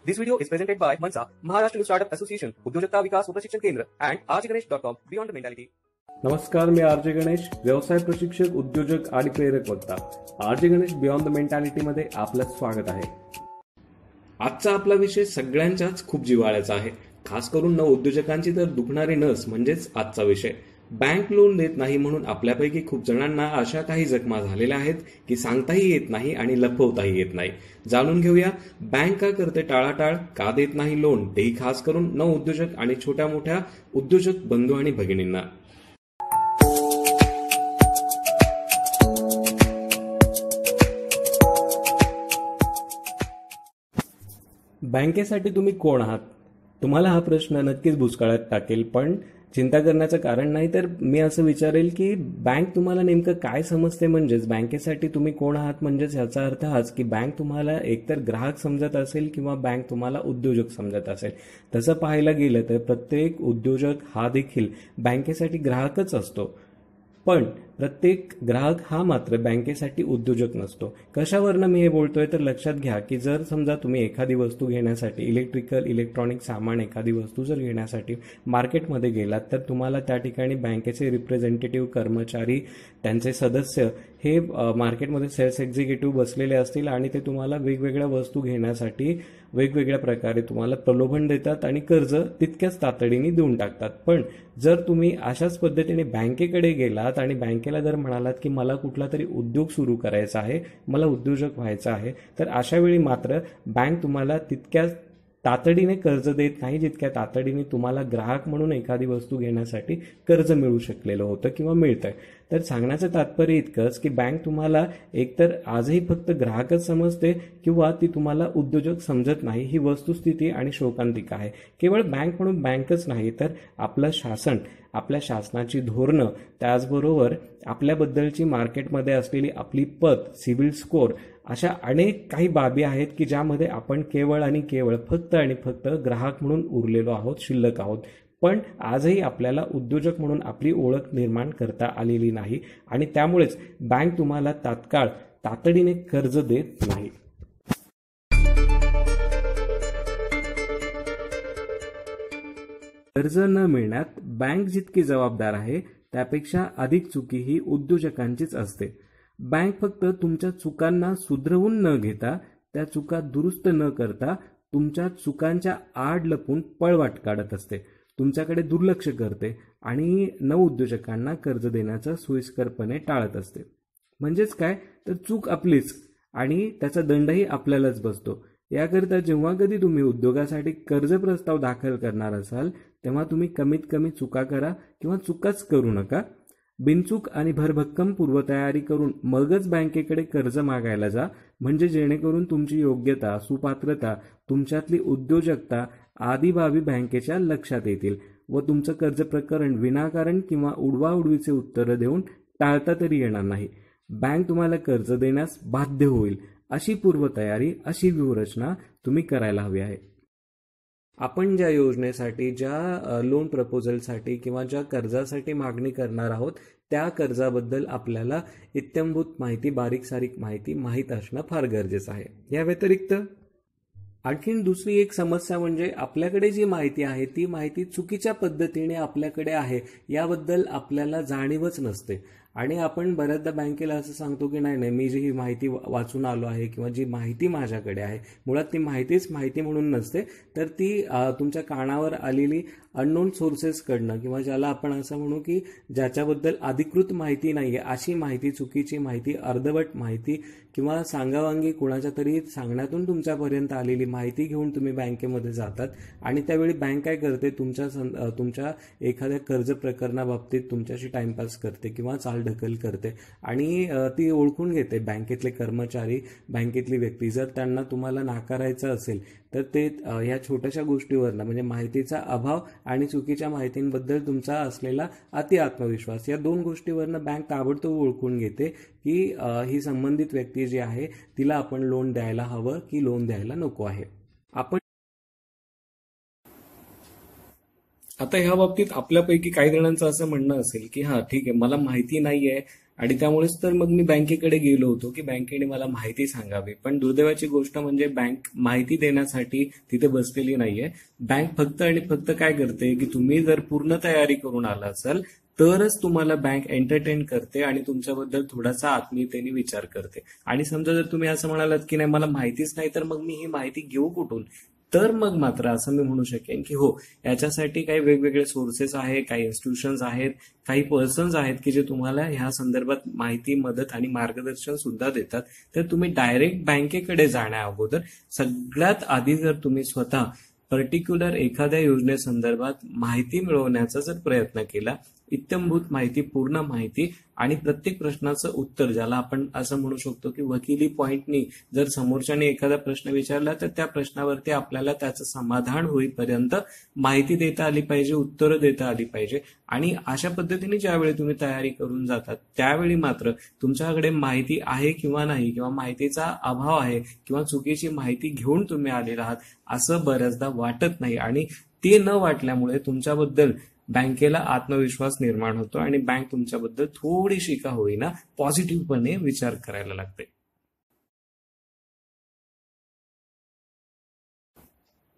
This video is presented by Mansa, Maharashtra New Startup Association, उद्योजकता विकास व प्रशिक्षण केंद्र and rjganesh.com, Beyond the Mentality. नमस्कार, मी आरजे गणेश, व्यवसाय प्रशिक्षक, उद्योजक आणि प्रेरक वक्ता. RJ Ganesh beyond the mentality मध्ये आपलं स्वागत आहे. आजचा आपला विषय सगळ्यांच्याच खूप जिव्हाळ्याचा आहे, खास करून नवउद्योजकांची तर दुखणारी नस म्हणजेच आजचा विषय. बँक लोन देत नाही म्हणून आपल्यापैकी खूप जणांना अशा काही जखमा झालेल्या आहेत की सांगताही येत नाही आणि लपवताही येत नाही. जाणून घेऊया बँक का करते टाळाटाळ, का देत नाही लोन, तेही खास करून नवउद्योजक आणि छोट्या मोठ्या उद्योजक बंधू आणि भगिनींना. बँकेसाठी तुम्ही कोण आहात? तुम्हाला हा प्रश्न नक्कीच भुसकाळात टाकेल, पण चिंता करण्याचं कारण नाही. तर मी असं विचारेल की बँक तुम्हाला नेमकं काय समजते. म्हणजेच बँकेसाठी तुम्ही कोण आहात म्हणजेच याचा अर्थ हाच की बँक तुम्हाला एकतर ग्राहक समजत असेल किंवा बँक तुम्हाला उद्योजक समजत असेल. तसं पाहायला गेलं तर प्रत्येक उद्योजक हा देखील बँकेसाठी ग्राहकच असतो, पण प्रत्येक ग्राहक हा मात्र बँकेसाठी उद्योजक नसतो. कशावरनं मी हे बोलतोय तर लक्षात घ्या की जर समजा तुम्ही एखादी वस्तू घेण्यासाठी इलेक्ट्रॉनिक सामान एखादी वस्तू जर घेण्यासाठी मार्केटमध्ये गेलात तर तुम्हाला त्या ठिकाणी बँकेचे रिप्रेझेंटेटिव्ह, कर्मचारी, त्यांचे सदस्य हे मार्केटमध्ये सेल्स एक्झिक्युटिव्ह बसलेले असतील आणि ते तुम्हाला वेगवेगळ्या वस्तू घेण्यासाठी वेगवेगळ्या प्रकारे तुम्हाला प्रलोभन देतात आणि कर्ज तितक्याच तातडीने देऊन टाकतात. पण जर तुम्ही अशाच पद्धतीने बँकेकडे गेलात आणि बँकेला जर म्हणालात की मला कुठला तरी उद्योग सुरू करायचा आहे, मला उद्योजक व्हायचं आहे, तर अशा वेळी मात्र बँक तुम्हाला तितक्याच तातडीने कर्ज देत नाही जितक्या तातडीने तुम्हाला ग्राहक म्हणून एखादी वस्तू घेण्यासाठी कर्ज मिळू शकलेलं होतं किंवा मिळतंय. तर सांगण्याचं तात्पर्य इतकंच की बँक तुम्हाला एकतर आजही फक्त ग्राहकच समजते किंवा ती तुम्हाला उद्योजक समजत नाही. ही वस्तुस्थिती आणि शोकांतिका आहे. केवळ बँक म्हणून बँकच नाही तर आपलं शासन, आपल्या शासनाची धोरणं, त्याचबरोबर आपल्याबद्दलची मार्केटमध्ये असलेली आपली पत, सिबिल स्कोर, अशा अनेक काही बाबी आहेत की ज्यामध्ये आपण केवळ आणि केवळ फक्त आणि फक्त ग्राहक म्हणून उरलेलो आहोत, शिल्लक आहोत. पण आजही आपल्याला उद्योजक म्हणून आपली ओळख निर्माण करता आलेली नाही आणि त्यामुळेच बँक तुम्हाला तातडीने कर्ज देत नाही. कर्ज न मिळण्यात बँक जितकी जबाबदार आहे त्यापेक्षा अधिक चुकी ही उद्योजकांचीच असते. बँक फक्त तुमच्या चुकांना सुधरवून न घेता, त्या चुका दुरुस्त न करता तुमच्या चुकांच्या आड लपून पळवाट काढत असते, तुमच्याकडे दुर्लक्ष करते आणि नवउद्योजकांना कर्ज देण्याचं सोयीस्करपणे टाळत असते. म्हणजेच काय तर चूक आपलीच आणि त्याचा दंडही आपल्यालाच बसतो. याकरिता जेव्हा कधी तुम्ही उद्योगासाठी कर्ज प्रस्ताव दाखल करणार असाल तेव्हा तुम्ही कमीत कमी चुका करा किंवा चुकाच करू नका. बिनचूक आणि भरभक्कम पूर्वतयारी करून मगच बँकेकडे कर्ज मागायला जा, म्हणजे जेणेकरून तुमची योग्यता, सुपात्रता, तुमच्यातली उद्योजकता आदी बाबी बँकेच्या लक्षात येतील व तुमचं कर्ज प्रकरण विनाकारण किंवा उडवाउडवीचे उत्तरं देऊन टाळता तरी येणार नाही. बँक तुम्हाला कर्ज देण्यास बाध्य होईल अशी पूर्वतयारी, अशी व्यूहरचना तुम्ही करायला हवी आहे. आपण ज्या योजनेसाठी, ज्या लोन प्रपोजलसाठी किंवा ज्या कर्जासाठी मागणी करणार आहोत त्या कर्जाबद्दल आपल्याला इत्थंभूत माहिती, बारीक सारीक माहिती माहीत असणं फार गरजेचं आहे. या व्यतिरिक्त आणखीन दुसरी एक समस्या म्हणजे आपल्याकडे जी माहिती आहे ती माहिती चुकीच्या पद्धतीने आपल्याकडे आहे याबद्दल आपल्याला जाणीवच नसते आणि आपण बऱ्याचदा बँकेला असं सांगतो की नाही, मी जी ही माहिती वाचून आलो आहे किंवा जी माहिती माझ्याकडे आहे, मुळात ती माहितीच माहिती म्हणून नसते, तर ती तुमच्या कानावर आलेली अननोन सोर्सेसकडनं किंवा ज्याला आपण असं म्हणू की ज्याच्याबद्दल अधिकृत माहिती नाही आहे अशी माहिती, चुकीची माहिती, अर्धवट माहिती किंवा सांगावांगी कुणाच्या तरी सांगण्यातून तुमच्यापर्यंत आलेली माहिती घेऊन तुम्ही बँकेमध्ये जातात आणि त्यावेळी बँक काय करते, तुमच्या एखाद्या कर्ज प्रकरणाबाबतीत तुमच्याशी टाइमपास करते किंवा चालढकल करते आणि ती ओळखून घेते. बँकेतले कर्मचारी, बँकेतली व्यक्ती जर त्यांना तुम्हाला नाकारायचं असेल तर ते ह्या छोट्याशा गोष्टीवरनं म्हणजे माहितीचा अभाव आणि चुकीच्या माहितींबद्दल तुमचा असलेला अति आत्मविश्वास, या दोन गोष्टीवरनं बँक ताबडतोब ओळखून घेते की ही संबंधित व्यक्ती जी आहे तिला आपण लोन द्यायला हवं की लोन द्यायला नको आहे. आपण आता ह्या बाबतीत आपल्यापैकी काही जणांचं असं म्हणणं असेल की हा ठीक आहे, मला माहिती नाहीये आणि त्यामुळेच तर मग मी बँकेकडे गेलो होतो की बँकेने मला माहिती सांगावी. पण दुर्दैवाची गोष्ट म्हणजे बँक माहिती देण्यासाठी तिथे बसलेली नाहीये. बँक फक्त आणि फक्त काय करते की तुम्ही जर पूर्ण तयारी करून आला असाल तरच तुम्हाला बँक एंटरटेन करते आणि तुमच्याबद्दल थोडासा आत्मीयतेने विचार करते. आणि समजा जर तुम्ही असं म्हणालात की नाही मला माहितीच नाही तर मग मी ही माहिती घेऊ कुठून, तर मग मात्र असं मी म्हणू शकेन की हो, याच्यासाठी काही वेगवेगळे सोर्सेस आहेत, काही इन्स्टिट्यूशन्स आहेत, काही पर्सन्स आहेत की जे तुम्हाला ह्या संदर्भात माहिती, मदत आणि मार्गदर्शन सुद्धा देतात. तर तुम्ही डायरेक्ट बँकेकडे जाण्या अगोदर सगळ्यात आधी जर तुम्ही स्वतः पर्टिक्युलर एखाद्या योजनेसंदर्भात माहिती मिळवण्याचा जर प्रयत्न केला, इत्थंभूत माहिती, पूर्ण माहिती आणि प्रत्येक प्रश्नाचं उत्तर, ज्याला आपण असं म्हणू शकतो की वकिली पॉइंटनी जर समोरच्याने एखादा प्रश्न विचारला तर त्या प्रश्नावरती आपल्याला त्याचं समाधान होईपर्यंत माहिती देता आली पाहिजे, उत्तरं देता आली पाहिजे. आणि अशा पद्धतीने ज्यावेळी तुम्ही तयारी करून जातात त्यावेळी मात्र तुमच्याकडे माहिती आहे किंवा नाही, किंवा माहितीचा अभाव आहे, किंवा चुकीची माहिती घेऊन तुम्ही आलेला आहात असं बऱ्याचदा वाटत नाही. आणि ते न वाटल्यामुळे तुमच्याबद्दल बँकेला आत्मविश्वास निर्माण होतो आणि बँक तुमच्याबद्दल थोडीशी का होईना पॉझिटिव्हपणे विचार करायला लागते.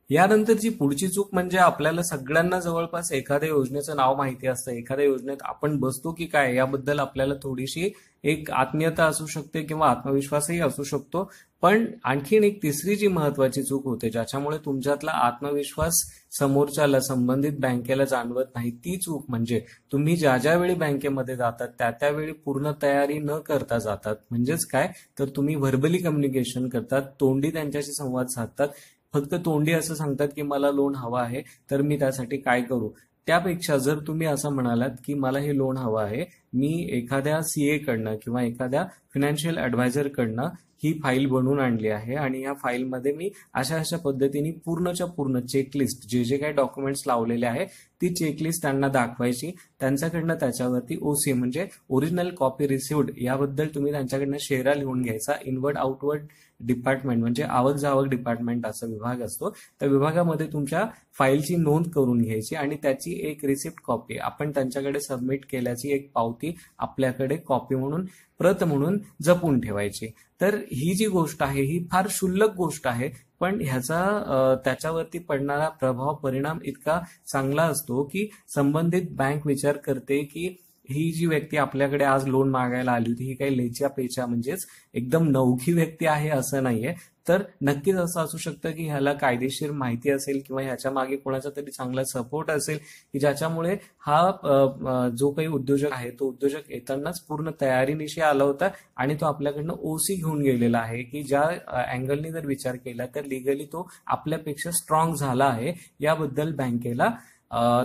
यानंतरची पुढची चूक म्हणजे आपल्याला सगळ्यांना जवळपास एखाद्या योजनेचं नाव माहिती असतं, एखाद्या योजनेत आपण बसतो की काय याबद्दल आपल्याला थोडीशी एक आत्मीयता असू शकते किंवा आत्मविश्वासही असू शकतो. पण आणखीन एक तिसरी जी महत्वाची चूक होते ज्याच्यामुळे तुमच्यातला आत्मविश्वास समोरच्याला, संबंधित बँकेला जाणवत नाही, ती चूक म्हणजे तुम्ही ज्या ज्या वेळी बँकेमध्ये जातात त्या त्यावेळी पूर्ण तयारी न करता जातात. म्हणजेच काय, तर तुम्ही व्हर्बली कम्युनिकेशन करतात, तोंडी त्यांच्याशी संवाद साधतात, फक्त तोंडी असं सांगतात की मला लोन हवं आहे तर मी त्यासाठी काय करू. त्यापेक्षा जर तुम्ही असं म्हणालात की मला हे लोन हवं आहे, मी एखाद्या सीए कडनं किंवा एखाद्या फायनान्शियल ऍडवायझर कडनं ही फाईल बनवून आणली आहे आणि या फाईलमध्ये मी अशा अशा पद्धतीने पूर्णच्या पूर्ण चेकलिस्ट, जे जे काही डॉक्युमेंट्स लावलेले आहे ती चेकलिस्ट त्यांना दाखवायची. त्यांच्याकडनं त्याच्यावरती ओसी म्हणजे ओरिजिनल कॉपी रिसिव्ड याबद्दल तुम्ही त्यांच्याकडनं शेरा लिहून घ्यायचा. इनवर्ड आउटवर्ड डिपार्टमेंट म्हणजे आवक जावक डिपार्टमेंट असा विभाग असतो, त्या विभागामध्ये तुमच्या फाईलची नोंद करून घ्यायची आणि त्याची एक रिसिप्ट कॉपी आपण त्यांच्याकडे सबमिट केल्याची एक पावती आपल्याकडे कॉपी म्हणून, प्रत म्हणून जपून ठेवायची. तर ही जी गोष्ट आहे ही फार क्षुल्लक गोष्ट आहे, पण ह्याचा त्याच्यावरती पडणारा प्रभाव, परिणाम इतका चांगला असतो की संबंधित बँक विचार करते की ही जी व्यक्ती आपल्याकडे आज लोन मागायला आली होती ही काही लेच्या पेच्या म्हणजेच एकदम नवखी व्यक्ती आहे असं नाहीये. तर नक्कीच असं असू शकतं की ह्याला कायदेशीर माहिती असेल किंवा ह्याच्या मागे कोणाचा तरी चांगला सपोर्ट असेल की ज्याच्यामुळे हा जो काही उद्योजक आहे तो उद्योजक येतानाच पूर्ण तयारीनिशी आला होता आणि तो आपल्याकडनं ओसी घेऊन गेलेला आहे की ज्या अँगलने जर विचार केला तर लिगली तो आपल्यापेक्षा स्ट्रॉंग झाला आहे. याबद्दल बँकेला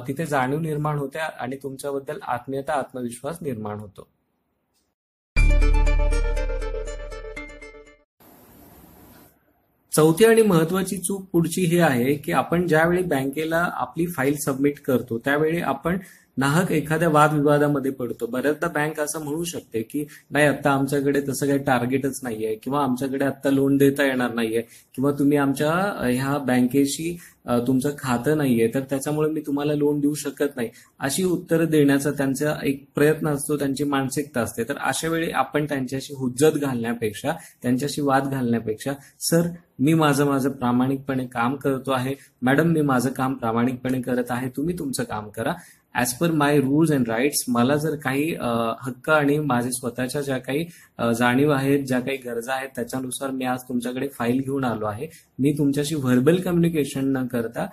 तिथे जाणीव निर्माण होते आणि तुमच्याबद्दल आत्मीयता, आत्मविश्वास निर्माण होतो. चौथी आणि महत्वाची चूक पुढची ही आहे की आपण ज्यावेळी बँकेला आपली फाईल सबमिट करतो त्यावेळी आपण नाहक एखाद्या वादविवादामध्ये पडतो. बऱ्याचदा बँक असं म्हणू शकते की नाही, आता आमच्याकडे तसं काही टार्गेटच नाहीये, किंवा आमच्याकडे आता लोन देता येणार नाहीये, किंवा तुम्ही आमच्या ह्या बँकेशी तुमचं खातं नाहीये तर त्याच्यामुळे मी तुम्हाला लोन देऊ शकत नाही, अशी उत्तरं देण्याचा त्यांचा एक प्रयत्न असतो, त्यांची मानसिकता असते. तर अशा वेळी आपण त्यांच्याशी हुज्जत घालण्यापेक्षा, त्यांच्याशी वाद घालण्यापेक्षा, सर मी माझं प्रामाणिकपणे काम करतो आहे, मॅडम मी माझं काम प्रामाणिकपणे करत आहे, तुम्ही तुमचं काम करा, as per my rules and rights, मला जर काही हक्क आणि माझे स्वतःच्या ज्या काही जाणीव आहेत, ज्या काही गरजा आहेत त्याच्यानुसार मी आज तुमच्याकडे फाईल घेऊन आलो आहे. मी तुमच्याशी व्हर्बल कम्युनिकेशन न करता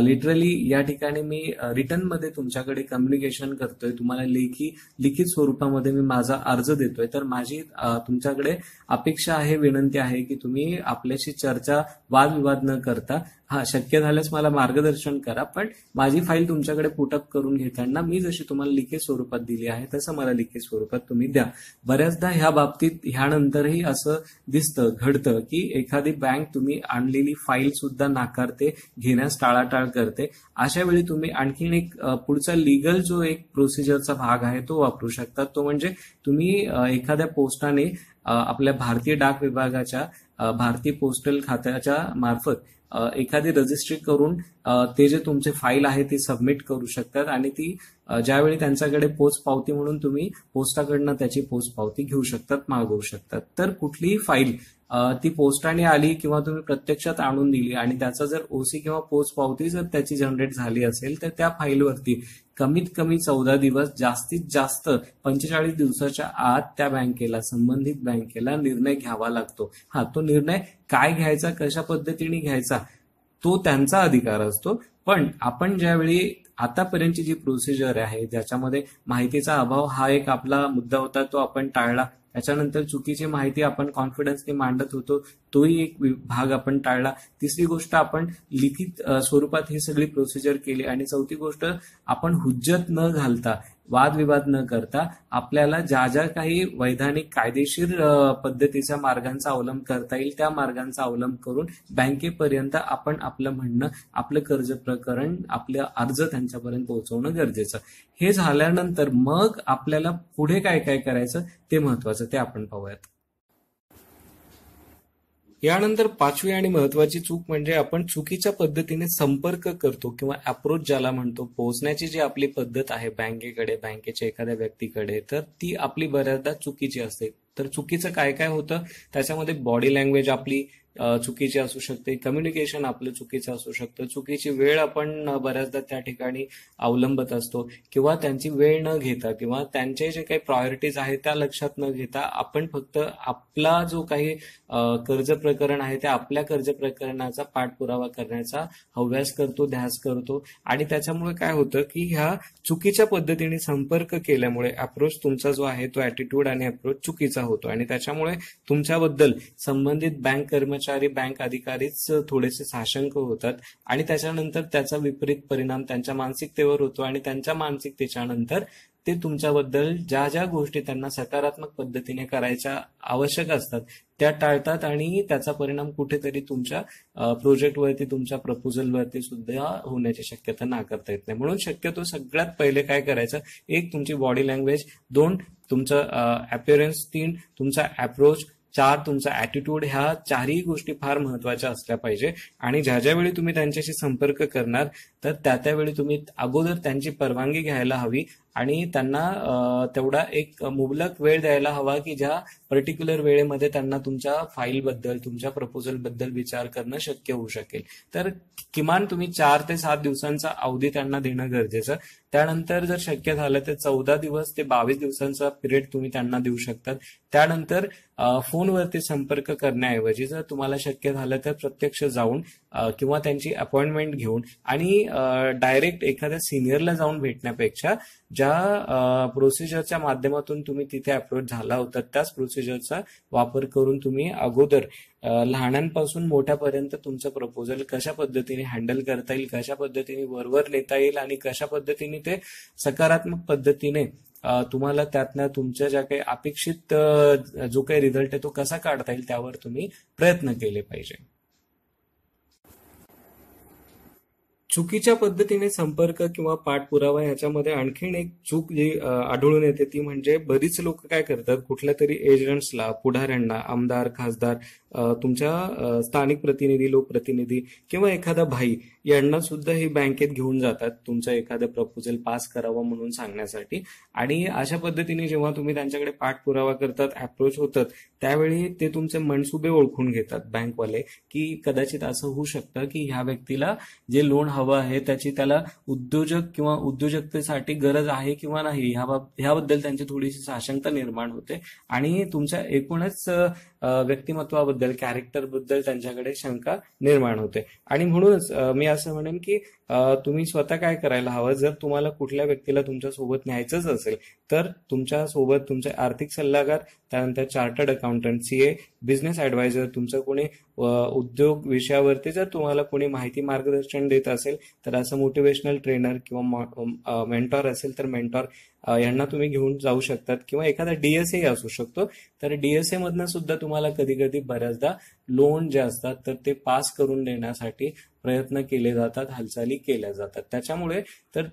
लिटरली या ठिकाणी मी रिटर्न मध्ये तुमच्याकडे कम्युनिकेशन करतोय, तुम्हाला लिखित स्वरूपामध्ये मी माझा अर्ज देतोय. तर माझी तुमच्याकडे अपेक्षा आहे, विनंती आहे की तुम्ही आपल्याशी चर्चा, वादविवाद न करता, शक्य झाल्यास मला मार्गदर्शन करा, पण माझी फाईल तुमच्याकडे पुटअप करून घेताना मी जशी तुम्हाला लिखित स्वरूपात दिली आहे तसं मला लिखित स्वरूपात तुम्ही द्या. बऱ्याचदा ह्या बाबतीत ह्यानंतरही असं दिसतं, घडतं की एखादी बँक तुम्ही आणलेली फाईल सुद्धा नाकारते, घेण्यास टाळाटाळ करते. अशा वेळी तुम्ही आणखीन एक पुढचा लिगल जो एक प्रोसिजरचा भाग आहे तो वापरू शकता. तो म्हणजे तुम्ही एखाद्या पोस्टाने आपल्या भारतीय डाक विभागाच्या भारतीय पोस्टल खात्याच्या मार्फत एखादी रजिस्ट्री करून ते जे तुमचे फाईल आहे ती सबमिट करू शकतात आणि ती ज्यावेळी त्यांच्याकडे पोच पावती म्हणून तुम्ही पोस्टाकडनं त्याची पोच पावती घेऊ शकतात, मागवू शकतात. तर कुठलीही फाईल ती पोस्टाने आली किंवा तुम्ही प्रत्यक्षात आणून दिली आणि त्याचा जर ओसी किंवा पोच पावती जर त्याची जनरेट झाली असेल तर त्या फाईलवरती कमीत कमी 14 दिवस, जास्तीत जास्त 45 दिवसाच्या आत त्या बँकेला, संबंधित बँकेला निर्णय घ्यावा लागतो. तो निर्णय काय घ्यायचा, कशा पद्धतीने घ्यायचा तो त्यांचा अधिकार असतो. पण आपण ज्यावेळी आतापर्यंतची जी प्रोसिजर आहे ज्याच्यामध्ये माहितीचा अभाव हा एक आपला मुद्दा होता, तो आपण टाळला. त्याच्यानंतर चुकीची माहिती आपण कॉन्फिडन्सने मांडत होतो, तोही एक भाग आपण टाळला. तिसरी गोष्ट, आपण लिखित स्वरूपात ही सगळी प्रोसिजर केली. आणि चौथी गोष्ट, आपण हुज्जत न घालता, वादविवाद न करता आपल्याला ज्या ज्या काही वैधानिक कायदेशीर पद्धतीच्या मार्गांचा अवलंब करता येईल त्या मार्गांचा अवलंब करून बँकेपर्यंत आपण आपलं म्हणणं, आपलं कर्ज प्रकरण, आपलं अर्ज त्यांच्यापर्यंत पोहोचवणं गरजेचं. हे झाल्यानंतर मग आपल्याला पुढे काय काय करायचं ते महत्वाचं, ते आपण पाहूयात. यानंतर पाचवी आणि महत्वाची चूक म्हणजे आपण चुकीच्या पद्धतीने संपर्क करतो किंवा अप्रोच ज्याला म्हणतो. पोहोचण्याची जी आपली पद्धत आहे बँकेकडे, बँकेच्या एखाद्या व्यक्तीकडे, तर ती आपली बऱ्याचदा चुकीची असते. तर चुकीचं काय काय होतं त्याच्यामध्ये, बॉडी लँग्वेज आपली चुकीची असू शकते, कम्युनिकेशन आपलं चुकीचं असू शकतं, चुकीची वेळ आपण बऱ्याचदा त्या ठिकाणी अवलंबत असतो किंवा त्यांची वेळ न घेता किंवा त्यांचे जे काही प्रायोरिटीज आहेत त्या लक्षात न घेता आपण फक्त आपला जो काही कर्ज प्रकरण आहे त्या आपल्या कर्ज प्रकरणाचा पाठपुरावा करण्याचा हव्यास करतो, ध्यास करतो. आणि त्याच्यामुळे काय होतं की ह्या चुकीच्या पद्धतीने संपर्क केल्यामुळे अप्रोच तुमचा जो आहे तो ऍटिट्यूड आणि अप्रोच चुकीचा होतो आणि त्याच्यामुळे तुमच्याबद्दल संबंधित बँक कर्मचारी, बँक अधिकारीच थोडेसे साशंक होतात आणि त्याच्यानंतर त्याचा विपरीत परिणाम त्यांच्या मानसिकतेवर होतो आणि त्यांच्या मानसिकतेच्या नंतर ते तुमच्याबद्दल ज्या ज्या गोष्टी त्यांना सकारात्मक पद्धतीने करायच्या आवश्यक असतात त्या टाळतात आणि त्याचा परिणाम कुठेतरी तुमच्या प्रोजेक्टवरती, तुमच्या प्रपोजलवरती सुद्धा होण्याची शक्यता नाकारता येत नाही. म्हणून शक्यतो सगळ्यात पहिले काय करायचं, एक तुमची बॉडी लँग्वेज, 2 तुमचं अपीअरन्स, 3 तुमचा अप्रोच, 4 तुमचा ऍटिट्यूड. ह्या चारही गोष्टी फार महत्वाच्या असल्या पाहिजे. आणि ज्या ज्यावेळी तुम्ही त्यांच्याशी संपर्क करणार तर त्यावेळी तुम्ही अगोदर त्यांची परवानगी घ्यायला हवी आणि त्यांना तेवढा एक मुबलक वेळ द्यायला हवा की ज्या पर्टिक्युलर वेळेमध्ये त्यांना तुमच्या फाईलबद्दल, तुमच्या प्रपोजलबद्दल विचार करणं शक्य होऊ शकेल. तर किमान तुम्ही 4 ते 7 दिवसांचा अवधी त्यांना देणं गरजेचं. त्यानंतर जर शक्य झालं तर 14 दिवस ते 22 दिवसांचा पिरियड तुम्ही त्यांना देऊ शकतात. त्यानंतर फोनवरती संपर्क करण्याऐवजी जर तुम्हाला शक्य झालं तर प्रत्यक्ष जाऊन किंवा त्यांची अपॉइंटमेंट घेऊन आणि डायरेक्ट एखाद्या सिनियरला जाऊन भेटण्यापेक्षा ज्या प्रोसिजरच्या माध्यमातून तुम्ही तिथे अप्रोच झाला होता त्याच प्रोसिजरचा वापर करून तुम्ही अगोदर लहानांपासून मोठ्यापर्यंत तुमचं प्रपोजल कशा पद्धतीने हँडल करता येईल, कशा पद्धतीने वरवर नेता येईल आणि कशा पद्धतीने ते सकारात्मक पद्धतीने तुम्हाला त्यातनं तुमच्या ज्या काही अपेक्षित जो काही रिझल्ट आहे तो कसा काढता येईल त्यावर तुम्ही प्रयत्न केले पाहिजे. चुकीच्या पद्धतीने संपर्क किंवा पाठपुरावा ह्याच्यामध्ये आणखीन एक चूक जी आढळून येते ती म्हणजे बरीच लोक काय करतात, कुठल्या तरी एजंट्सला, पुढाऱ्यांना, आमदार, खासदार, तुमच्या स्थानिक प्रतिनिधी, लोकप्रतिनिधी किंवा एखादा भाई यांना सुद्धा ही बँकेत घेऊन जातात तुमचं एखादं प्रपोजल पास करावं म्हणून सांगण्यासाठी. आणि अशा पद्धतीने जेव्हा तुम्ही त्यांच्याकडे पाठपुरावा करतात, अप्रोच होतात, त्यावेळी ते तुमचे मनसुबे ओळखून घेतात बँकवाले की कदाचित असं होऊ शकतं की ह्या व्यक्तीला जे लोन हवं आहे त्याची त्याला उद्योजक किंवा उद्योजकतेसाठी गरज आहे किंवा नाही ह्याबद्दल त्यांची थोडीशी साशंकता निर्माण होते आणि तुमच्या एकूणच व्यक्तिमत्वाबद्दल, कॅरेक्टरबद्दल त्यांच्याकडे शंका निर्माण होते. आणि म्हणूनच मी असं म्हणेन की तुम्ही स्वतः काय करायला हवं, जर तुम्हाला कुठल्या व्यक्तीला तुमच्या सोबत न्यायचंच असेल तर तुमच्या सोबत तुमचे आर्थिक सल्लागार, त्यानंतर chartered accountant, CA, business adviser, तुमचं कोणी उद्योग विषयावरती जर तुम्हाला कोणी माहिती मार्गदर्शन देत असेल तर असं मोटिवेशनल ट्रेनर किंवा मेंटॉर असेल तर मेंटॉर यांना तुम्ही घेऊन जाऊ शकतात किंवा एखादा डीएसए असू शकतो. तर डीएसए मधनं सुद्धा तुम्हाला कधी कधी बऱ्याचदा लोन जे असतात तर ते पास करून देण्यासाठी प्रयत्न केले जातात, हालचाली केल्या जातात. त्याच्यामुळे तर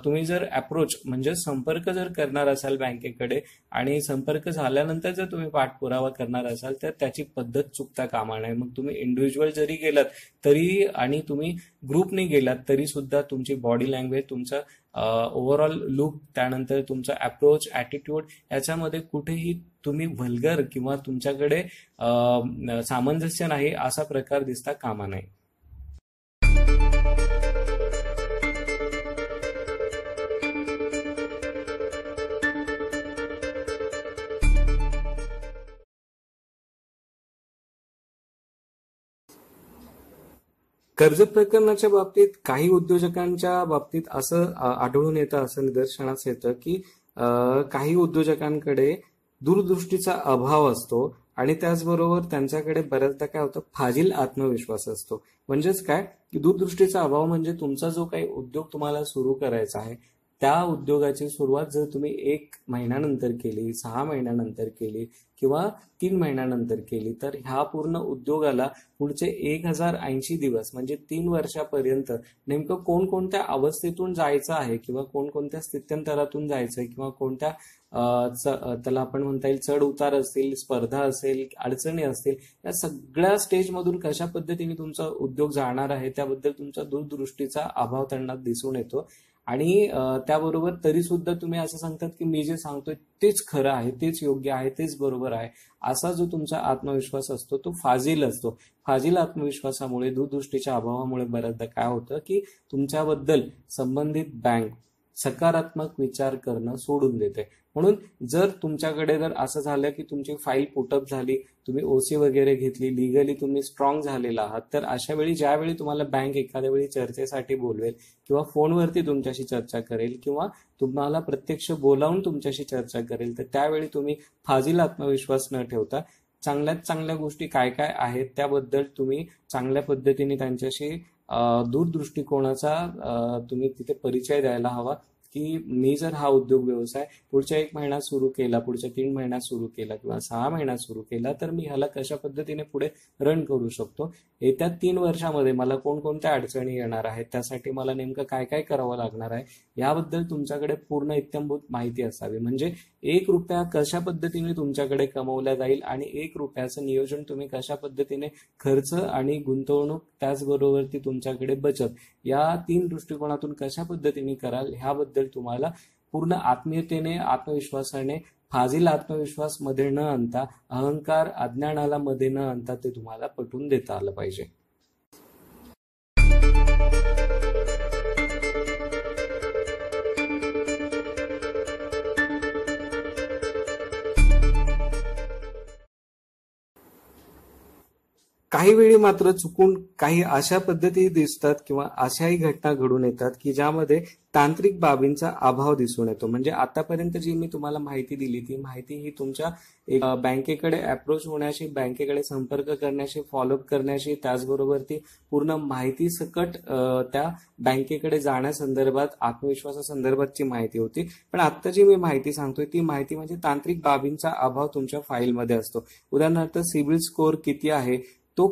तुम्ही जर अप्रोच म्हणजे संपर्क जर करणार असाल बँकेकडे आणि संपर्क झाल्यानंतर जर तुम्ही पाठपुरावा करणार असाल तर त्याची पद्धत चुकता कामा नये. मग तुम्ही इंडिव्हिज्युअल जरी गेलात तरी आणि तुम्ही ग्रुपने गेलात तरी सुद्धा तुमची बॉडी लँग्वेज, तुमचा ओव्हरऑल लुक, त्यानंतर तुमचा अप्रोच, ॲटिट्यूड याच्यामध्ये कुठेही तुम्ही व्हल्गर किंवा तुमच्याकडे सामंजस्य नाही असा प्रकार दिसता कामा नये. कर्ज प्रकरणाच्या बाबतीत काही उद्योजकांच्या बाबतीत असं आढळून येतं, असं निदर्शनास येतं की काही उद्योजकांकडे दूरदृष्टीचा अभाव असतो आणि त्याचबरोबर त्यांच्याकडे बऱ्याचदा काय होतं, फाजील आत्मविश्वास असतो. म्हणजेच काय की दूरदृष्टीचा अभाव म्हणजे तुमचा जो काही उद्योग तुम्हाला सुरू करायचा आहे त्या उद्योगाची सुरुवात जर तुम्ही 1 महिन्यानंतर केली, 6 महिन्यानंतर केली किंवा 3 महिन्यानंतर केली तर ह्या पूर्ण उद्योगाला पुढचे 1080 दिवस म्हणजे 3 वर्षापर्यंत नेमकं कोणकोणत्या अवस्थेतून जायचं आहे किंवा कोणकोणत्या स्थित्यंतरातून जायचंय किंवा कोणत्या त्याला आपण म्हणता येईल चढ उतार असतील, स्पर्धा असेल, अडचणी असतील, या सगळ्या स्टेजमधून कशा पद्धतीने तुमचा उद्योग जाणार आहे त्याबद्दल तुमचा दूरदृष्टीचा अभाव त्यांना दिसून येतो. आणि त्याबरोबर तरी सुद्धा तुम्ही असं सांगतात की मी जे सांगतोय तेच खरं आहे, तेच योग्य आहे, तेच बरोबर आहे, असा जो तुमचा आत्मविश्वास असतो तो फाजील असतो. फाजील आत्मविश्वासामुळे, दूरदृष्टीच्या अभावामुळे बऱ्याचदा काय होतं की तुमच्याबद्दल संबंधित बँक सकारात्मक विचार करणं सोडून देते. म्हणून जर तुमच्याकडे जर असं झालं की तुमची फाईल पुटअप झाली, तुम्ही ओसी वगैरे घेतली, लिगली तुम्ही स्ट्रॉंग झालेला आहात, तर अशा वेळी ज्यावेळी तुम्हाला बँक एखाद्या वेळी चर्चेसाठी बोलवेल किंवा फोनवरती तुमच्याशी चर्चा करेल किंवा तुम्हाला प्रत्यक्ष बोलावून तुमच्याशी चर्चा करेल, तर त्यावेळी तुम्ही फाजील आत्मविश्वास न ठेवता चांगल्यात चांगल्या गोष्टी काय काय आहेत त्याबद्दल तुम्ही चांगल्या पद्धतीने त्यांच्याशी दूरदृष्टिकोनाचा तुम्ही तिथे परिचय द्यायला हवा की मी जर हा उद्योग व्यवसाय पुढच्या 1 महिन्यात सुरू केला, पुढच्या 3 महिन्यात सुरू केला किंवा 6 महिन्यात सुरू केला तर मी ह्याला कशा पद्धतीने पुढे रन करू शकतो, येत्या 3 वर्षामध्ये मला कोणकोणत्या अडचणी येणार आहेत, त्यासाठी मला नेमकं काय काय करावं लागणार आहे याबद्दल तुमच्याकडे पूर्ण इत्थंभूत माहिती असावी. म्हणजे 1 रुपया कशा पद्धतीने तुमच्याकडे कमवला जाईल आणि 1 रुपयाचं नियोजन तुम्ही कशा पद्धतीने खर्च आणि गुंतवणूक त्याचबरोबर ती तुमच्याकडे बचत या 3 दृष्टिकोनातून कशा पद्धतीने कराल ह्याबद्दल तुम्हाला पूर्ण आत्मीयतेने, आत्मविश्वासाने, फाजील आत्मविश्वास मध्ये न आणता, अहंकार, अज्ञानाला मध्ये न आणता ते तुम्हाला पटवून देता आलं पाहिजे. काही वेळी मात्र चुकून काही अशा पद्धती दिसतात किंवा अशाही घटना घडून येतात की ज्यामध्ये तांत्रिक बाबींचा अभाव दिसून येतो. म्हणजे आतापर्यंत जी मी तुम्हाला माहिती दिली ती माहिती ही तुमच्या बँकेकडे अप्रोच होण्याशी, बँकेकडे संपर्क करण्याशी, फॉलोअप करण्याशी, त्याचबरोबर ती पूर्ण माहिती सकट त्या बँकेकडे जाण्यासंदर्भात, आत्मविश्वासासंदर्भातची माहिती होती. पण आता जी मी माहिती सांगतोय ती माहिती म्हणजे तांत्रिक बाबींचा अभाव तुमच्या फाईलमध्ये असतो. उदाहरणार्थ सिबिल स्कोअर किती आहे तो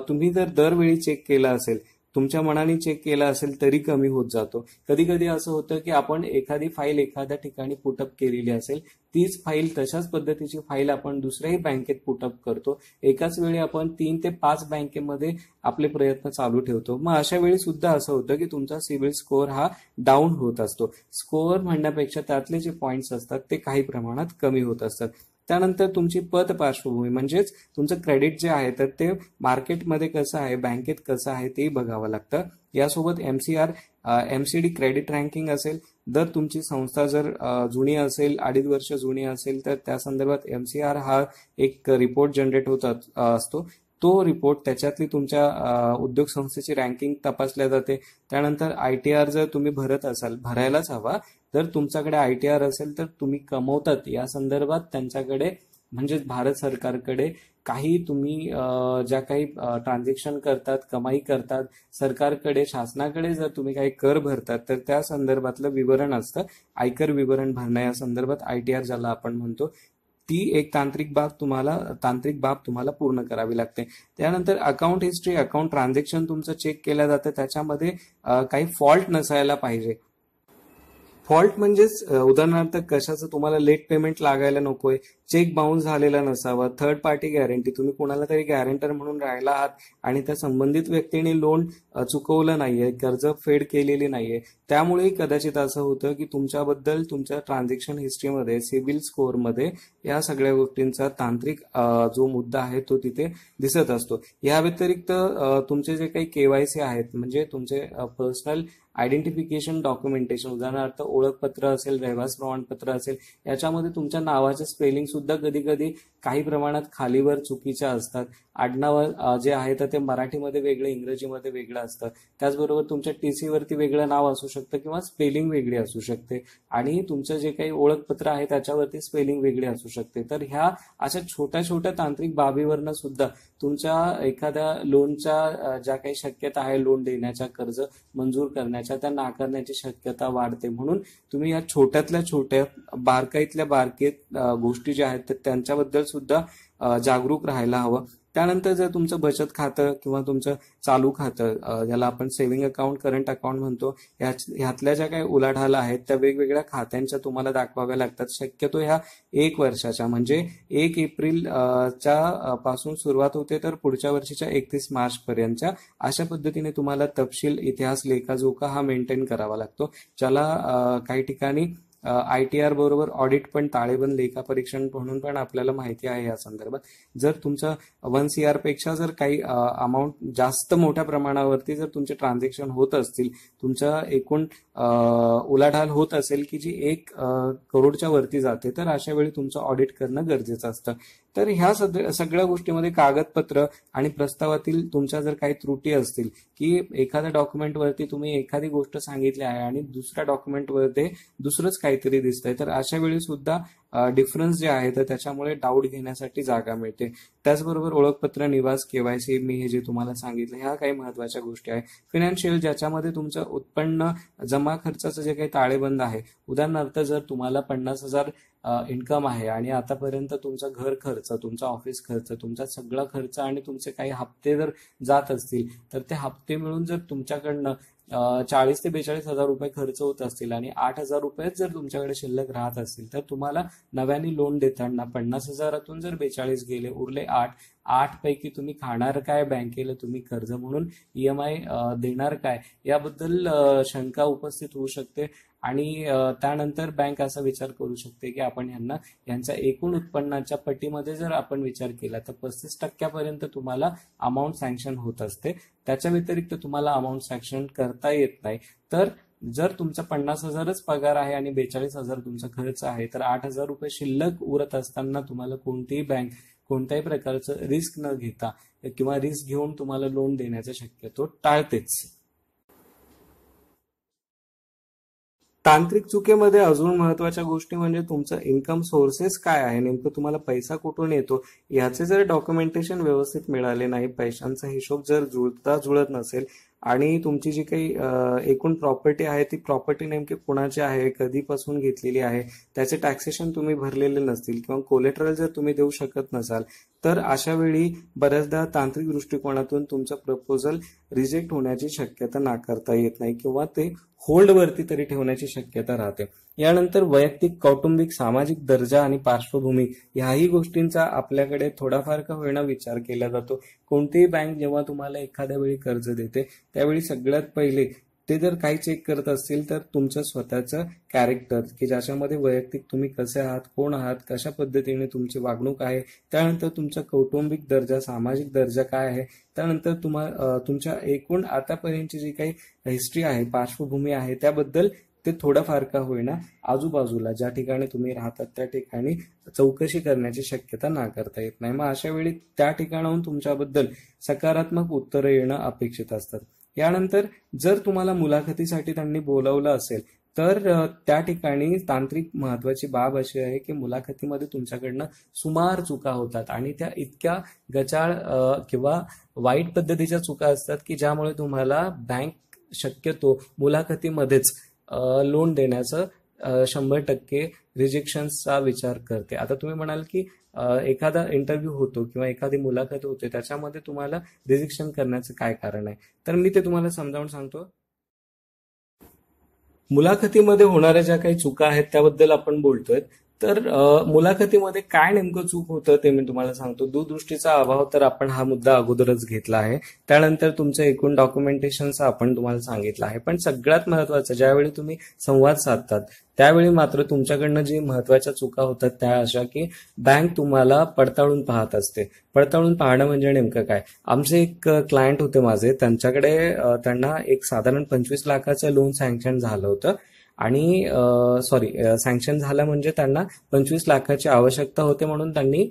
तुम्ही जर दरवेळी चेक केला असेल, तुमच्या मनाने चेक केला असेल तरी कमी होत जातो. कधी कधी असं होतं की आपण एखादी फाईल एखाद्या ठिकाणी पुटअप केलेली असेल, तीच फाईल तशाच पद्धतीची फाईल आपण दुसऱ्याही बँकेत पुटअप करतो. एकाच वेळी आपण 3 ते 5 बँकेमध्ये आपले प्रयत्न चालू ठेवतो. मग अशा वेळी सुद्धा असं होतं की तुमचा सिबिल स्कोअर हा डाऊन होत असतो. स्कोअर म्हणण्यापेक्षा त्यातले जे पॉईंट्स असतात ते काही प्रमाणात कमी होत असतात. त्यानंतर तुमची पत पार्श्वभूमी म्हणजेच तुमचं क्रेडिट जे आहे तर ते मार्केटमध्ये कसं आहे, बँकेत कसं आहे ते बघावं लागतं. यासोबत MCR, MCD क्रेडिट रँकिंग असेल, जर तुमची संस्था जर जुनी असेल, 2.5 वर्ष जुनी असेल तर त्या संदर्भात MCR हा एक रिपोर्ट जनरेट होत असतो. तो रिपोर्ट त्याच्यातली तुमच्या उद्योग संस्थेची रँकिंग तपासल्या जाते. त्यानंतर ITR जर तुम्ही भरत असाल, भरायलाच हवा, जर तुमच्याकडे ITR असेल तर तुम्ही कमवतात या संदर्भात त्यांच्याकडे म्हणजे भारत सरकारकडे काही तुम्ही ज्या काही ट्रान्झॅक्शन करतात, कमाई करतात, सरकारकडे, शासनाकडे जर तुम्ही काही कर भरतात तर त्या संदर्भातलं विवरण असतं. आयकर विवरण भरणं या संदर्भात ITR ज्याला आपण म्हणतो ती एक तांत्रिक बाब तुम्हाला पूर्ण करावी लागते. त्यानंतर अकाउंट हिस्ट्री, अकाउंट ट्रान्झॅक्शन तुमचं चेक केलं जातं. त्याच्यामध्ये काही फॉल्ट नसायला पाहिजे. फॉल्ट म्हणजेच उदाहरणार्थ कशाचं तुम्हाला लेट पेमेंट लागायला नकोय, चेक बाउन्स झालेला नसावा, थर्ड पार्टी गॅरंटी, तुम्ही कोणाला तरी गॅरंटर म्हणून राहिला आहात आणि त्या संबंधित व्यक्तीने लोन चुकवलं नाहीये, कर्ज फेड केलेली नाहीये, त्यामुळे कदाचित असं होतं की तुमच्याबद्दल तुमच्या ट्रान्झॅक्शन हिस्ट्रीमध्ये, सिबिल स्कोअरमध्ये या सगळ्या गोष्टींचा तांत्रिक जो मुद्दा आहे तो तिथे दिसत असतो. या व्यतिरिक्त तुमचे जे काही केवायसी आहेत, म्हणजे तुमचे पर्सनल आयडेंटिफिकेशन डॉक्युमेंटेशन, उदाहरणार्थ ओळखपत्र असेल, रहिवास प्रमाणपत्र असेल, याच्यामध्ये तुमच्या नावाचे स्पेलिंग सुद्धा कधी कधी काही प्रमाणात खालीवर चुकीच्या असतात. आडनाव जे आहे तर ते मराठीमध्ये वेगळं, इंग्रजीमध्ये वेगळं असतं. त्याचबरोबर तुमच्या टीसी वरती वेगळं नाव असू शकतं किंवा स्पेलिंग वेगळी असू शकते आणि तुमचं जे काही ओळखपत्र आहे त्याच्यावरती स्पेलिंग वेगळी असू शकते. तर ह्या अशा छोट्या छोट्या तांत्रिक बाबीवरनं सुद्धा तुमच्या एखाद्या लोनच्या ज्या काही शक्यता आहे, लोन देण्याच्या, कर्ज मंजूर करण्याच्या, त्या नाकारण्याची शक्यता वाढते. म्हणून तुम्ही या छोट्यातल्या छोट्या, बारकाईतल्या बारकेत गोष्टी ज्या आहेत तर त्यांच्याबद्दल सुद्धा जागरूक राहायला हवं. त्यानंतर जर तुमचं बचत खातं किंवा तुमचं चालू खातं, ज्याला आपण सेव्हिंग अकाउंट, करंट अकाउंट म्हणतो, ह्यातल्या ज्या काही उलाढाल आहेत त्या वेगवेगळ्या खात्यांच्या तुम्हाला दाखवाव्या लागतात. शक्यतो ह्या 1 वर्षाच्या, म्हणजे 1 एप्रिलच्या पासून सुरुवात होते तर पुढच्या वर्षीच्या 31 मार्च पर्यंतच्या, अशा पद्धतीने तुम्हाला तपशील, इतिहास, लेखाजोखा हा मेंटेन करावा लागतो, ज्याला काही ठिकाणी ITR बरोबर ऑडिट पण, ताळेबंद लेखापरीक्षण म्हणून पण आपल्याला माहिती आहे या संदर्भात. जर तुमचं 1 CR पेक्षा जर काही अमाऊंट जास्त मोठ्या प्रमाणावरती जर तुमचे ट्रान्झॅक्शन होत असतील, तुमच्या एकूण उलाढाल होत असेल की जी 1 करोडच्या वरती जाते, तर अशा वेळी तुमचं ऑडिट करणं गरजेचं असतं. तर ह्या सगळ्या गोष्टीमध्ये कागदपत्र आणि प्रस्तावातील तुमच्या जर काही त्रुटी असतील, की एखाद्या डॉक्युमेंटवरती तुम्ही एखादी गोष्ट सांगितली आहे आणि दुसऱ्या डॉक्युमेंटमध्ये दुसरंच काहीतरी दिसतंय, तर अशा वेळी सुद्धा डिफरन्स जे आहे तर त्याच्यामुळे डाऊट घेण्यासाठी जागा मिळते. त्याचबरोबर ओळखपत्र, निवास, केवायसी, मी हे जे तुम्हाला सांगितलं, ह्या काही महत्वाच्या गोष्टी आहेत. फिनान्शियल, ज्याच्यामध्ये तुमचं उत्पन्न, जमा खर्चाचं जे काही ताळेबंद आहे, उदाहरणार्थ जर तुम्हाला 50,000 इन्कम आहे आणि आतापर्यंत तुमचा घर खर्च, तुमचा ऑफिस खर्च, तुमचा सगळा खर्च आणि तुमचे काही हप्ते जर जात असतील, तर ते हप्ते मिळून जर तुमच्याकडनं 40 ते 42 हजार रुपये खर्च होत असतील आणि 8,000 रुपयेच जर तुमच्याकडे शिल्लक राहत असतील, तर तुम्हाला नव्याने लोन देताना 50,000तून जर 42 गेले, उरले 8 पैकी तुम्ही खाणार काय, बँकेला तुम्ही कर्ज म्हणून EMI देणार काय, याबद्दल शंका उपस्थित होऊ शकते. आणि त्यानंतर बँक असा विचार करू शकते की आपण यांच्या एकूण उत्पन्नाच्या पटीमध्ये जर आपण विचार केला तर 35% तुम्हाला अमाऊंट सँक्शन होत असते. त्याच्या व्यतिरिक्त तुम्हाला अमाऊंट सँक्शन करता येत नाही. तर जर तुमचा 50,000च पगार आहे आणि 42,000 तुमचा खर्च आहे, तर 8,000 रुपये शिल्लक उरत असताना तुम्हाला कोणतीही बँक कोणत्याही प्रकारचं रिस्क न घेता किंवा रिस्क घेऊन तुम्हाला लोन देण्याचा शक्यतो टाळतेच. तांत्रिक चुकीमध्ये अजून महत्वाच्या गोष्टी म्हणजे तुमचं इन्कम सोर्सेस काय आहे, नेमकं तुम्हाला पैसा कुठून येतो, याचे जर डॉक्युमेंटेशन व्यवस्थित मिळाले नाही, पैशांचा हिशोब जर जुळत नसेल आणि तुमची जी काही एकूण प्रॉपर्टी आहे ती प्रॉपर्टी नेमकी कुणाची आहे, कधीपासून घेतलेली आहे, त्याचे टॅक्सेशन तुम्ही भरलेले नसतील किंवा कोलेटरल जर तुम्ही देऊ शकत नसाल, तर अशा वेळी बऱ्याचदा तांत्रिक दृष्टिकोनातून तुमचं प्रपोजल रिजेक्ट होण्याची शक्यता नाकारता येत नाही किंवा ते होल्डवरती तरी ठेवण्याची शक्यता राहते. यानंतर वैयक्तिक, कौटुंबिक, सामाजिक दर्जा आणि पार्श्वभूमी याही गोष्टींचा आपल्याकडे थोडाफार का होईना विचार केला जातो. कोणतीही बँक जेव्हा तुम्हाला एखाद्या वेळी कर्ज देते त्यावेळी सगळ्यात पहिले ते जर काही चेक करत असतील तर तुमचं स्वतःचं कॅरेक्टर, की ज्याच्यामध्ये वैयक्तिक तुम्ही कसे आहात, कोण आहात, कशा पद्धतीने तुमची वागणूक आहे, त्यानंतर तुमचा कौटुंबिक दर्जा, सामाजिक दर्जा काय आहे, त्यानंतर तुमच्या एकूण आतापर्यंतची जी काही हिस्ट्री आहे, पार्श्वभूमी आहे, त्याबद्दल ते थोडंफार का होईना आजूबाजूला ज्या ठिकाणी तुम्ही राहतात त्या ठिकाणी चौकशी करण्याची शक्यता नाकारता येत नाही. मग अशा वेळी त्या ठिकाणाहून तुमच्याबद्दल सकारात्मक उत्तरं येणं अपेक्षित असतात. यानंतर जर तुम्हाला मुलाखतीसाठी त्यांनी बोलावलं असेल तर त्या ठिकाणी तांत्रिक महत्वाची बाब अशी आहे की मुलाखतीमध्ये तुमच्याकडनं सुमार चुका होतात आणि त्या इतक्या गचाळ किंवा वाईट पद्धतीच्या चुका असतात की ज्यामुळे तुम्हाला बँक शक्यतो मुलाखतीमध्येच लोन देण्याचं 100% रिजेक्शन्सचा विचार करते. आता तुम्ही म्हणाल की एखादा इंटरव्ह्यू होतो किंवा एखादी मुलाखत होते, त्याच्यामध्ये तुम्हाला रिजेक्शन करण्याचं काय कारण आहे? तर मी ते तुम्हाला समजावून सांगतो. मुलाखतीमध्ये होणाऱ्या ज्या काही चुका आहेत त्याबद्दल आपण बोलतोय. तर मुलाखतीमध्ये काय नेमकं चूक होतं ते मी तुम्हाला सांगतो. दूरदृष्टीचा अभाव तर आपण हा मुद्दा अगोदरच घेतला आहे. त्यानंतर तुमचं एकूण डॉक्युमेंटेशनचा आपण तुम्हाला सांगितलं आहे. पण सगळ्यात महत्वाचं, ज्यावेळी तुम्ही संवाद साधतात त्यावेळी मात्र तुमच्याकडनं जी महत्वाच्या चुका होतात त्या अशा की बँक तुम्हाला पडताळून पाहत असते. पडताळून पाहणं म्हणजे नेमकं काय? आमचे एक क्लायंट होते माझे, त्यांच्याकडे त्यांना एक साधारण 25 लाखाचं लोन सँक्शन झालं होतं. आणि सँक्शन झालं म्हणजे त्यांना 25 लाखाची आवश्यकता होते, म्हणून त्यांनी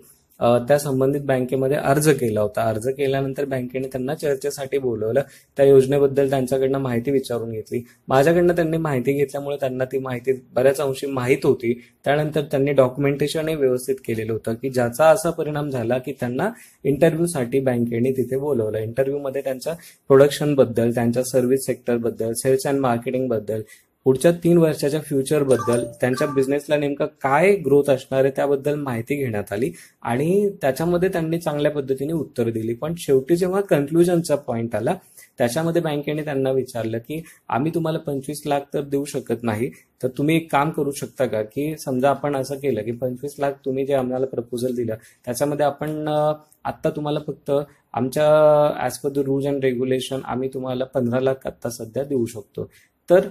त्या संबंधित बँकेमध्ये अर्ज केला होता. अर्ज केल्यानंतर बँकेने त्यांना चर्चेसाठी बोलवलं. त्या योजनेबद्दल त्यांच्याकडनं माहिती विचारून घेतली. माझ्याकडनं त्यांनी माहिती घेतल्यामुळे त्यांना ती माहिती बऱ्याच अंशी माहीत होती. त्यानंतर त्यांनी डॉक्युमेंटेशनही व्यवस्थित केलेलं होतं की ज्याचा असा परिणाम झाला की त्यांना इंटरव्ह्यूसाठी बँकेने तिथे बोलवलं. इंटरव्ह्यूमध्ये त्यांच्या प्रोडक्शन बद्दल, त्यांच्या सर्व्हिस सेक्टर बद्दल, सेल्स अँड मार्केटिंग बद्दल, पुढच्या 3 वर्षाच्या फ्युचर बद्दल, त्यांच्या बिझनेसला नेमका काय ग्रोथ असणार आहे त्याबद्दल माहिती घेण्यात आली आणि त्याच्यामध्ये त्यांनी चांगल्या पद्धतीने उत्तर दिली. पण शेवटी जेव्हा कन्क्लुजनचा पॉइंट आला त्याच्यामध्ये बँकेने त्यांना विचारलं की आम्ही तुम्हाला 25 लाख तर देऊ शकत नाही, तर तुम्ही एक काम करू शकता का की समजा आपण असं केलं की 25 लाख तुम्ही जे आम्हाला प्रपोजल दिलं त्याच्यामध्ये आपण आत्ता तुम्हाला फक्त आमच्या as per the rules and regulation आम्ही तुम्हाला 15 लाख आत्ता सध्या देऊ शकतो. तर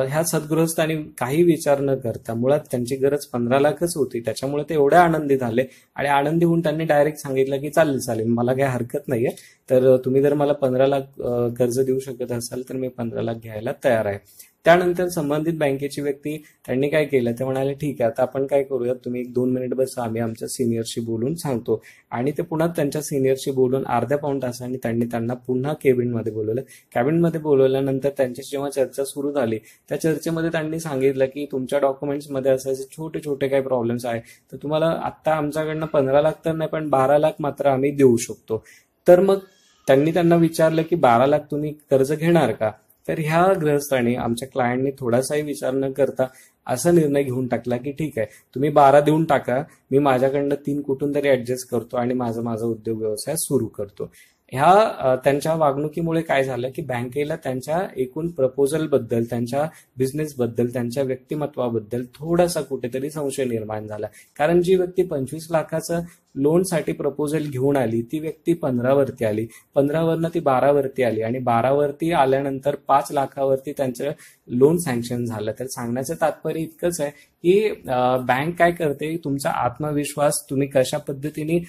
ह्या सद्गृहस्थांनी काही विचार न करता, मुळात त्यांची गरज 15 लाखच होती, त्याच्यामुळे ते एवढे आनंदी झाले आणि आनंदी होऊन त्यांनी डायरेक्ट सांगितलं की चालेल मला काही हरकत नाहीये, तर तुम्ही जर मला 15 लाख कर्ज देऊ शकत असाल तर मी 15 लाख घ्यायला तयार आहे. त्यानंतर संबंधित बँकेची व्यक्ती त्यांनी काय केलं, ते म्हणाले ठीक आहे आता आपण काय करूयात, तुम्ही 1-2 मिनिट बसा, आम्ही आमच्या सिनियरशी बोलून सांगतो. आणि ते पुन्हा त्यांच्या सिनियरशी बोलून अर्ध्या पाऊण तासांनी त्यांना पुन्हा केबिनमध्ये बोलवलं. कॅबिनमध्ये बोलवल्यानंतर त्यांच्याशी जेव्हा चर्चा सुरू झाली त्या चर्चेमध्ये त्यांनी सांगितलं की तुमच्या डॉक्युमेंट्समध्ये असे छोटे छोटे काही प्रॉब्लेम्स आहे, तर तुम्हाला आत्ता आमच्याकडनं 15 लाख तर नाही पण 12 लाख मात्र आम्ही देऊ शकतो. तर मग त्यांना विचारलं की 12 लाख तुम्ही कर्ज घेणार का? तर ह्या गृहस्थांनी, आमच्या क्लायंटनी थोडासाही विचार न करता असा निर्णय घेऊन टाकला की ठीक आहे तुम्ही 12 देऊन टाका, मी माझ्याकडनं 3 कुठून तरी ऍडजस्ट करतो आणि माझा उद्योग व्यवसाय सुरू करतो. ह्या त्यांच्या वागणुकीमुळे काय झालं की बँकेला त्यांच्या एकूण प्रपोजल बद्दल, त्यांच्या बिझनेस बद्दल, त्यांच्या व्यक्तिमत्वाबद्दल थोडासा कुठेतरी संशय निर्माण झाला. कारण जी व्यक्ती 25 लाखाचं लोनसाठी प्रपोजल घेऊन आली ती व्यक्ती 15 वरती आली, 15 वरनं ती 12 वरती आली आणि 12 वरती आल्यानंतर 5 लाखावरती त्यांचं लोन सँक्शन झालं. तर सांगण्याचं तात्पर्य इतकंच आहे की बँक काय करते, तुमचा आत्मविश्वास, तुम्ही कशा पद्धतीने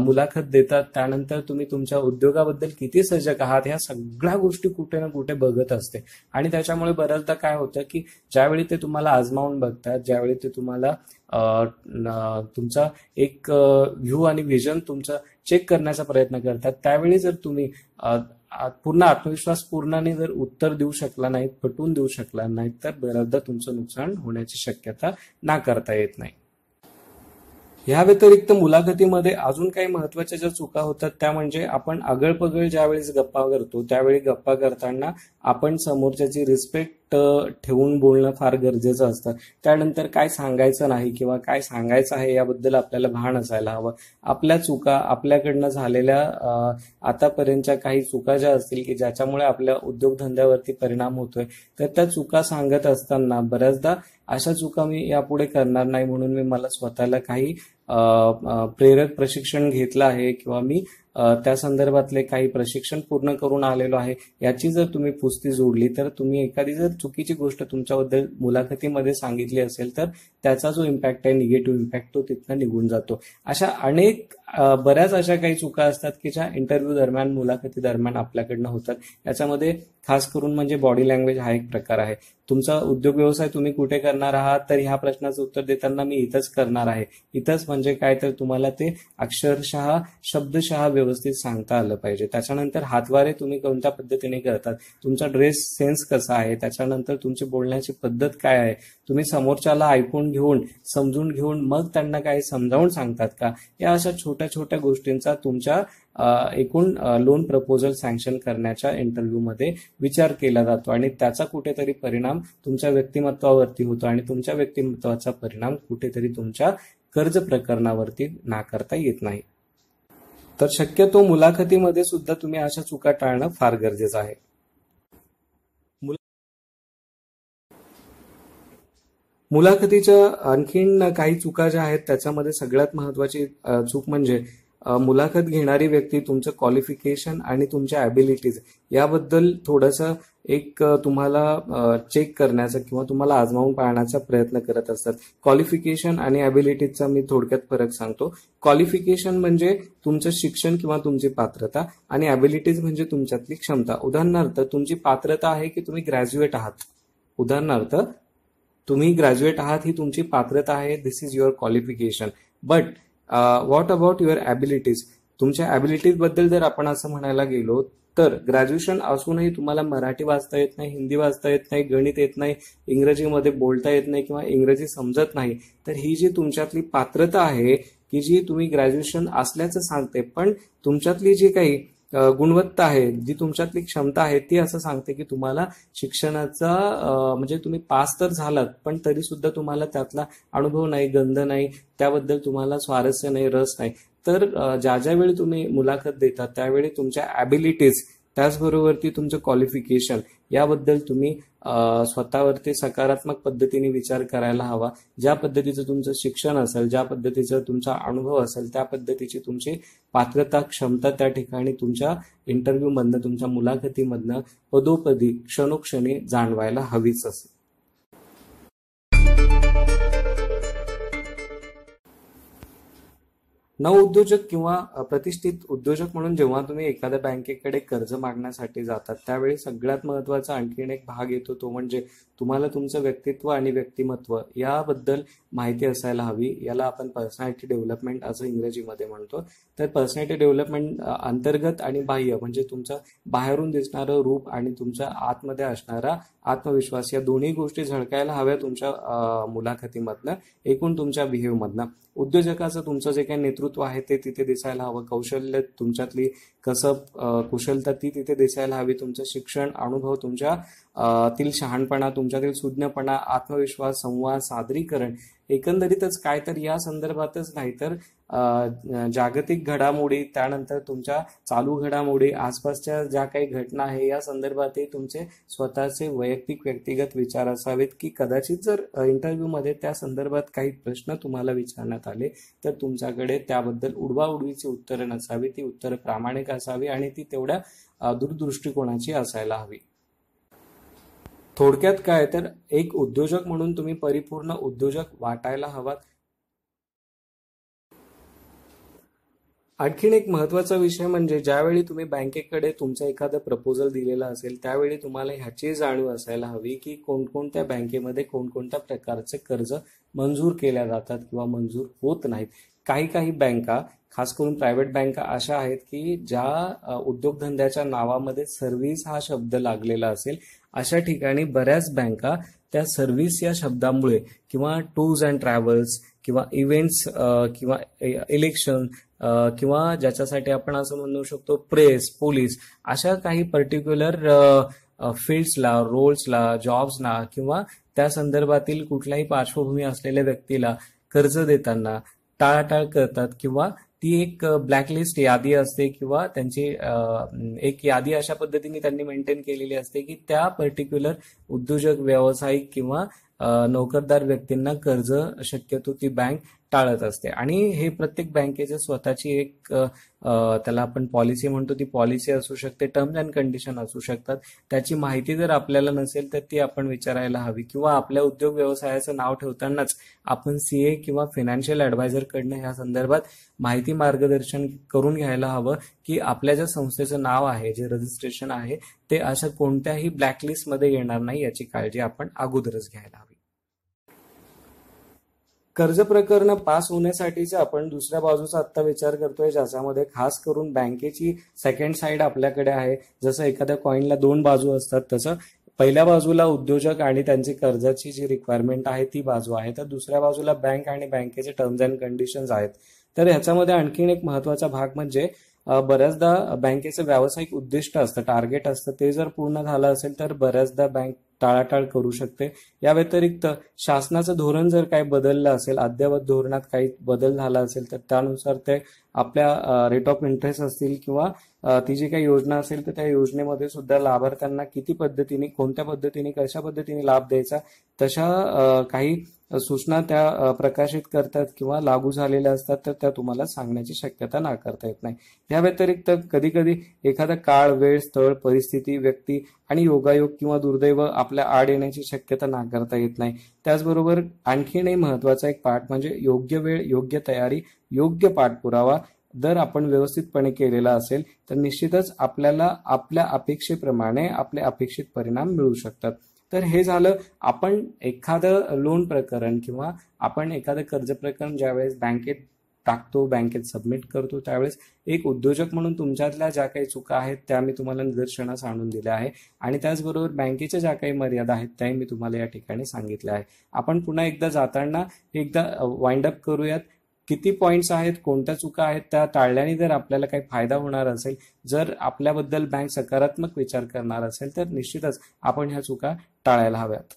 मुलाखत देतात, त्यानंतर तुम्ही तुमच्या उद्योगाबद्दल किती सजग आहात, ह्या सगळ्या गोष्टी कुठे ना कुठे बघत असते. आणि त्याच्यामुळे बऱ्याचदा काय होतं की ज्यावेळी ते तुम्हाला आजमावून बघतात, ज्यावेळी ते तुम्हाला तुमचा एक व्ह्यू आणि व्हिजन तुमचं चेक करण्याचा प्रयत्न करतात, त्यावेळी जर तुम्ही पूर्ण आत्मविश्वास पूर्णाने जर उत्तर देऊ शकला नाहीत, पटवून देऊ शकला नाहीत, तर बऱ्याचदा तुमचं नुकसान होण्याची शक्यता नाकारता येत नाही. ह्या व्यतिरिक्त मुलाखतीमध्ये अजून काही महत्वाच्या ज्या चुका होतात त्या म्हणजे आपण आगळपगळ ज्यावेळेस गप्पा करतो त्यावेळी गप्पा करताना आपण समोरच्याची रिस्पेक्ट ठेवून बोलणं फार गरजेचं असतं. त्यानंतर काय सांगायचं नाही किंवा काय सांगायचं आहे याबद्दल आपल्याला भान असायला हवं. आपल्या चुका, आपल्याकडनं झालेल्या आतापर्यंतच्या काही चुका ज्या असतील की ज्याच्यामुळे आपल्या उद्योगधंद्यावरती परिणाम होतोय, तर त्या चुका सांगत असताना बऱ्याचदा अशा चुका मी यापुढे करणार नाही म्हणून मला स्वतःला काही प्रेरक प्रशिक्षण घेतलं आहे किंवा मी त्या संदर्भातले काही प्रशिक्षण पूर्ण करून आलेलो आहे, याची जर तुम्ही पुस्ती जोडली तर तुम्ही एखादी जर चुकीची गोष्ट तुमच्याबद्दल मुलाखतीमध्ये सांगितली असेल तर त्याचा जो इम्पॅक्ट आहे, निगेटिव्ह इम्पॅक्ट, तो तिथनं निघून जातो. अशा बऱ्याच अशा काही चुका असतात की ज्या इंटरव्ह्यू दरम्यान, मुलाखती दरम्यान आपल्याकडनं होतात. याच्यामध्ये खास करून म्हणजे बॉडी लँग्वेज हा एक प्रकार आहे. तुमचा उद्योग व्यवसाय तुम्ही कुठे करणार आहात, तर ह्या प्रश्नाचं उत्तर देताना मी इथंच करणार आहे. इथंच म्हणजे काय, तर तुम्हाला ते अक्षरशः शब्दशः व्यवस्थित सांगता आलं पाहिजे. त्याच्यानंतर हातवारे तुम्ही कोणत्या पद्धतीने करतात, तुमचा ड्रेस सेन्स कसा आहे, त्याच्यानंतर तुमची बोलण्याची पद्धत काय आहे, तुम्ही समोरच्याला ऐकून घेऊन, समजून घेऊन मग त्यांना काही समजावून सांगतात का, या अशा छोट्या छोट्या गोष्टींचा तुमच्या एकूण लोन प्रपोजल सँक्शन करण्याच्या इंटरव्ह्यूमध्ये विचार केला जातो आणि त्याचा कुठेतरी परिणाम तुमच्या व्यक्तिमत्वावरती होतो आणि तुमच्या व्यक्तिमत्वाचा परिणाम कुठेतरी तुमच्या कर्ज प्रकरणावरती नाकारता येत नाही. तर शक्यतो मुलाखतीमध्ये सुद्धा तुम्ही अशा चुका टाळणं फार गरजेचं आहे. मुलाखतीच्या आणखीन काही चुका ज्या आहेत त्याच्यामध्ये सगळ्यात महत्वाची चूक म्हणजे मुलाखत घेणारी व्यक्ती तुमचं क्वालिफिकेशन आणि तुमच्या ॲबिलिटीज याबद्दल थोडंसं एक तुम्हाला चेक करण्याचा किंवा तुम्हाला आजमावून पाहण्याचा प्रयत्न करत असतात. क्वालिफिकेशन आणि ॲबिलिटीजचा मी थोडक्यात फरक सांगतो. क्वालिफिकेशन म्हणजे तुमचं शिक्षण किंवा तुमची पात्रता आणि ॲबिलिटीज म्हणजे तुमच्यातली क्षमता. उदाहरणार्थ तुमची पात्रता आहे की तुम्ही ग्रॅज्युएट आहात. उदाहरणार्थ तुम्ही ग्रॅज्युएट आहात ही तुमची पात्रता आहे. This is your qualification. But what about your abilities? तुमच्या ॲबिलिटीज बद्दल जर आपण असं म्हणायला गेलो तर ग्रॅज्युएशन असूनही तुम्हाला मराठी वाचता येत नाही, हिंदी वाचता येत नाही, गणित येत नाही, इंग्रजीमध्ये बोलता येत नाही किंवा इंग्रजी समजत नाही, तर ही जी तुमच्यातली पात्रता आहे की जी तुम्ही ग्रॅज्युएशन असल्याचं सांगते, पण तुमच्यातली जी काही गुणवत्ता आहे, जी तुमच्यातली क्षमता आहे ती असं सांगते की तुम्हाला शिक्षणाचा म्हणजे तुम्ही पास तर झालात पण तरी सुद्धा तुम्हाला त्यातला अनुभव नाही, गंध नाही, त्याबद्दल तुम्हाला स्वारस्य नाही, रस नाही. तर ज्या वेळी तुम्ही मुलाखत देता त्यावेळी तुमच्या ॲबिलिटीज त्याचबरोबरती तुमचं क्वालिफिकेशन याबद्दल तुम्ही स्वतःवरती सकारात्मक पद्धतीने विचार करायला हवा. ज्या पद्धतीचं तुमचं शिक्षण असेल, ज्या पद्धतीचा तुमचा अनुभव असेल, त्या पद्धतीची तुमची पात्रता, क्षमता त्या ठिकाणी तुमच्या इंटरव्ह्यूमधनं, तुमच्या मुलाखतीमधनं पदोपदी क्षणोक्षणी जाणवायला हवीच असेल. नवउद्योजक किंवा प्रतिष्ठित उद्योजक म्हणून जेव्हा तुम्ही एखाद्या बँकेकडे कर्ज मागण्यासाठी जातात त्यावेळी सगळ्यात महत्वाचा आणखीन एक भाग येतो, तो म्हणजे तुम्हाला तुमचं व्यक्तित्व आणि व्यक्तिमत्व याबद्दल माहिती असायला हवी. याला आपण पर्सनॅलिटी डेव्हलपमेंट असं इंग्रजीमध्ये म्हणतो. तर पर्सनॅलिटी डेव्हलपमेंट अंतर्गत आणि बाह्य म्हणजे तुमचं बाहेरून दिसणारं रूप आणि तुमच्या आतमध्ये असणारा आत्मविश्वास या दोन्ही गोष्टी झळकायला हव्या तुमच्या मुलाखतीमधनं, एकूण तुमच्या बिहेवमधनं. उद्योजकाचं तुमचं जे काही नेतृत्व आहे ते तिथे दिसायला हवं, कौशल्य तुमच्यातली कुशलता ती तिथे दिसायला हवी, तुमचं शिक्षण, अनुभव, तुमच्या शहाणपणा, तुमच्यातील सुज्ञपणा, आत्मविश्वास, संवाद, सादरीकरण, एकंदरीतच काय तर या संदर्भातच नाही तर जागतिक घडामोडी, त्यानंतर तुमच्या चालू घडामोडी, आसपासच्या ज्या काही घटना आहे या संदर्भातही तुमचे स्वतःचे व्यक्तिगत विचार असावेत की कदाचित जर इंटरव्ह्यूमध्ये त्या संदर्भात काही प्रश्न तुम्हाला विचारण्यात आले तर तुमच्याकडे त्याबद्दल उडवाउडवीची उत्तरं नसावी, ती उत्तरं प्रामाणिक असावी आणि ती तेवढ्या दूरदृष्टिकोनाची असायला हवी. थोडक्यात काय तर एक उद्योजक म्हणून तुम्ही परिपूर्ण उद्योजक वाटायला हवात. आणखीन एक महत्वाचा विषय म्हणजे ज्यावेळी तुम्ही बँकेकडे तुमचं एखादं प्रपोजल दिलेलं असेल त्यावेळी तुम्हाला ह्याची जाणीव असायला हवी की कोणकोणत्या बँकेमध्ये कोणकोणत्या प्रकारचे कर्ज मंजूर केल्या जातात किंवा मंजूर होत नाहीत. काही बँका, खास करून प्रायव्हेट बँका अशा आहेत की ज्या उद्योगधंद्याच्या नावामध्ये सर्व्हिस हा शब्द लागलेला असेल अशा ठिकाणी बऱ्याच बँका त्या सर्व्हिस या शब्दामुळे किंवा टूर्स अँड ट्रॅव्हल्स किंवा इव्हेंट्स किंवा इलेक्शन किंवा ज्याच्यासाठी आपण असं म्हणू शकतो प्रेस, पोलीस अशा काही पर्टिक्युलर फील्ड्सला, रोल्सला, जॉब्सना किंवा त्या संदर्भातील कुठल्याही पार्श्वभूमी असलेल्या व्यक्तीला कर्ज देताना टाळाटाळ करतात किंवा ती एक ब्लॅकलिस्ट यादी असते किंवा त्यांची एक यादी अशा पद्धतीने त्यांनी मेंटेन केलेली असते की त्या पर्टिक्युलर उद्योजक, व्यावसायिक किंवा नोकरदार व्यक्तींना कर्ज शक्यतो ती बँक टाळत असते. आणि हे प्रत्येक बँकेचे स्वतःची एक त्याला आपण पॉलिसी म्हणतो, ती पॉलिसी असू शकते, टर्म्स अँड कंडिशन असू शकतात. त्याची माहिती जर आपल्याला नसेल तर ती आपण विचारायला हवी किंवा आपल्या उद्योग व्यवसायाचं नाव ठेवतानाच आपण CA किंवा फायनान्शियल ॲडवायझर कडनं ह्या संदर्भात माहिती मार्गदर्शन करून घ्यायला हवं की आपल्या ज्या संस्थेचं नाव आहे, जे रजिस्ट्रेशन आहे ते अशा कोणत्याही ब्लॅकलिस्टमध्ये येणार नाही याची काळजी आपण अगोदरच घ्यायला हवी. कर्ज प्रकरण पास होण्यासाठीचा आपण दुसऱ्या बाजूचा आत्ता विचार करतोय ज्याच्यामध्ये खास करून बँकेची सेकंड साइड आपल्याकडे आहे. जसं एखाद्या कॉईनला दोन बाजू असतात तसं पहिल्या बाजूला उद्योजक आणि त्यांची कर्जाची जी रिक्वायरमेंट आहे ती बाजू आहे, तर दुसऱ्या बाजूला बँक आणि बँकेचे टर्म्स अँड कंडिशन्स आहेत. तर ह्याच्यामध्ये आणखीन एक महत्वाचा भाग म्हणजे बऱ्याचदा बँकेचं व्यावसायिक उद्दिष्ट असतं, टार्गेट असतं, ते जर पूर्ण झालं असेल तर बऱ्याचदा बँक टाळाटाळ करू शकते. या व्यतिरिक्त शासनाचं धोरण जर काही बदललं असेल, अद्ययावत धोरणात काही बदल झाला असेल तर त्यानुसार ते आपल्या रेट ऑफ इंटरेस्ट असतील किंवा ती जी काही योजना असेल तर त्या योजनेमध्ये सुद्धा लाभार्थ्यांना किती पद्धतीने, कोणत्या पद्धतीने, कशा पद्धतीने लाभ द्यायचा, तशा काही सूचना त्या प्रकाशित करतात किंवा लागू झालेल्या असतात, तर त्या तुम्हाला सांगण्याची शक्यता नाकारता येत नाही. या व्यतिरिक्त कधी कधी एखादा काळ, वेळ, स्थळ, परिस्थिती, व्यक्ती आणि योगायोग किंवा दुर्दैव आपल्या आड येण्याची शक्यता नाकारता येत नाही. त्याचबरोबर आणखीनही महत्वाचा एक पाठ म्हणजे योग्य वेळ, योग्य तयारी, योग्य पाठपुरावा जर आपण व्यवस्थितपणे केलेला असेल तर निश्चितच आपल्याला आपल्या अपेक्षेप्रमाणे आपले अपेक्षित परिणाम मिळू शकतात. तर हे झालं आपण एखादं लोन प्रकरण किंवा आपण एखादं कर्ज प्रकरण ज्यावेळेस बँकेत टाकतो, बँकेत सबमिट करतो, त्यावेळेस एक उद्योजक म्हणून तुमच्यातल्या ज्या काही चुका आहेत त्या मी तुम्हाला निदर्शनास आणून दिल्या आहे आणि त्याचबरोबर बँकेच्या ज्या काही मर्यादा आहेत त्याही मी तुम्हाला या ठिकाणी सांगितल्या आहे. आपण पुन्हा एकदा जाताना एकदा वाइंड अप करूयात. किती पॉईंट्स आहेत, कोणत्या चुका आहेत, त्या टाळल्याने जर आपल्याला काही फायदा होणार असेल, जर आपल्याबद्दल बँक सकारात्मक विचार करणार असेल तर निश्चितच आपण ह्या चुका टाळायला हव्यात.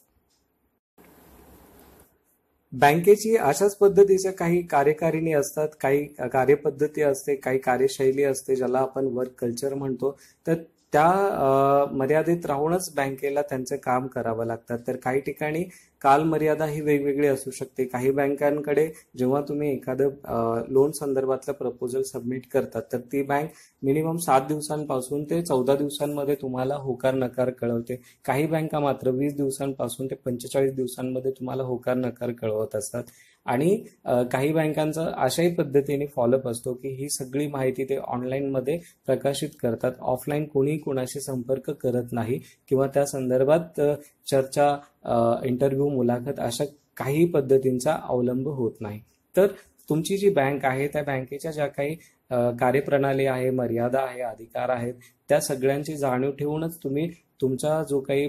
बँकेची अशाच पद्धतीच्या काही कार्यकारिणी असतात, काही कार्यपद्धती असते, काही कार्यशैली असते ज्याला आपण वर्क कल्चर म्हणतो. तर त्या मर्यादेत राहूनच बँकेला त्यांचं काम करावं लागतं. तर काही ठिकाणी कालमर्यादा ही वेगवेगळी असू शकते. काही बँकांकडे जेव्हा तुम्ही एखादं लोन संदर्भातलं प्रपोजल सबमिट करतात तर ती बँक मिनिमम 7 दिवसांपासून ते 14 दिवसांमध्ये तुम्हाला होकार नकार कळवते. काही बँका मात्र 20 दिवसांपासून ते 45 दिवसांमध्ये तुम्हाला होकार नकार कळवत असतात. आणि काही बँकांचा अशाही पद्धतीने फॉलोअप असतो की ही सगळी माहिती ते ऑनलाईनमध्ये प्रकाशित करतात. ऑफलाईन कोणीही कोणाशी संपर्क करत नाही किंवा त्या संदर्भात चर्चा, इंटरव्ह्यू, मुलाखत अशा काही पद्धतींचा अवलंब होत नाही. तर तुमची जी बँक आहे त्या बँकेच्या ज्या काही कार्यप्रणाली आहे, मर्यादा आहे, अधिकार आहेत, त्या सगळ्यांची जाणीव ठेवूनच तुम्ही तुमचा जो काही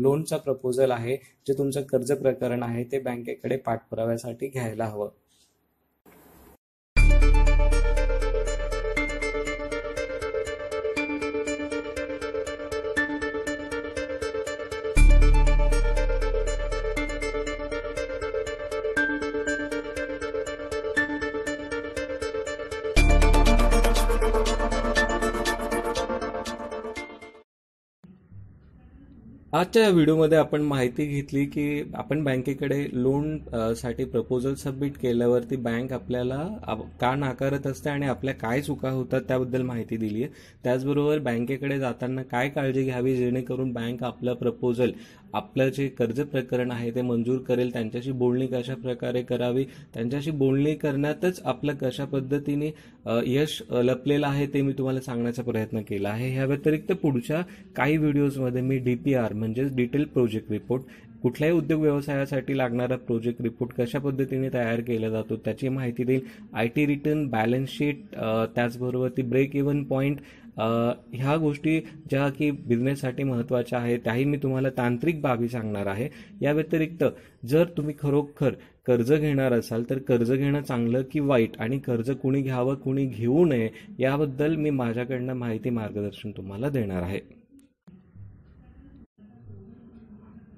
लोनचा प्रपोजल आहे, जे तुमचं कर्ज प्रकरण आहे ते बँकेकडे पाठपुराव्यासाठी घ्यायला हवं. आजच्या या व्हिडिओमध्ये आपण माहिती घेतली की आपण बँकेकडे लोन साठी प्रपोजल सबमिट केल्यावरती बँक आपल्याला का नाकारत असते आणि आपल्या काय चुका होतात त्याबद्दल माहिती दिली आहे. त्याचबरोबर बँकेकडे जाताना काय काळजी घ्यावी जेणेकरून बँक आपलं प्रपोजल, आपलं जे कर्ज प्रकरण आहे ते मंजूर करेल, त्यांच्याशी बोलणी कशा प्रकारे करावी, त्यांच्याशी बोलणी करण्यातच आपलं कशा पद्धतीने यश लपलेलं आहे ते मी तुम्हाला सांगण्याचा प्रयत्न केला आहे. ह्या व्यतिरिक्त पुढच्या काही व्हिडिओजमध्ये मी DPR म्हणजेच डिटेल प्रोजेक्ट रिपोर्ट, कुठल्याही उद्योग व्यवसायासाठी लागणारा प्रोजेक्ट रिपोर्ट कशा पद्धतीने तयार केला जातो त्याची माहिती देईल. IT रिटर्न, बॅलन्स शीट, त्याचबरोबर ती ब्रेक इव्हन पॉईंट, ह्या गोष्टी ज्या की बिझनेससाठी महत्त्वाच्या आहेत त्याही मी तुम्हाला तांत्रिक बाबी सांगणार आहे. या व्यतिरिक्त जर तुम्ही खरोखर कर्ज घेणार असाल तर कर्ज घेणं चांगलं की वाईट आणि कर्ज कुणी घ्यावं कुणी घेऊ नये याबद्दल मी माझ्याकडनं माहिती, मार्गदर्शन तुम्हाला देणार आहे.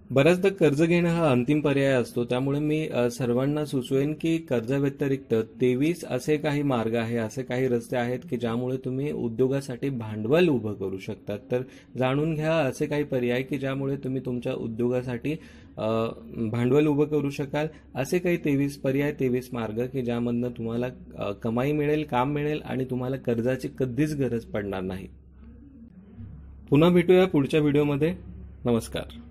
बऱ्याचदा कर्ज घेणं हा अंतिम पर्याय असतो, त्यामुळे मी सर्वांना सुचवेन की कर्जाव्यतिरिक्त 23 असे काही मार्ग आहे, असे काही रस्ते आहेत की ज्यामुळे तुम्ही उद्योगासाठी भांडवल उभं करू शकतात. तर जाणून घ्या असे काही पर्याय की ज्यामुळे तुम्ही तुमच्या उद्योगासाठी भांडवल उभं करू शकाल. असे काही 23 पर्याय, 23 मार्ग की ज्यामधनं तुम्हाला कमाई मिळेल, काम मिळेल आणि तुम्हाला कर्जाची कधीच गरज पडणार नाही. पुन्हा भेटूया पुढच्या व्हिडिओमध्ये. नमस्कार.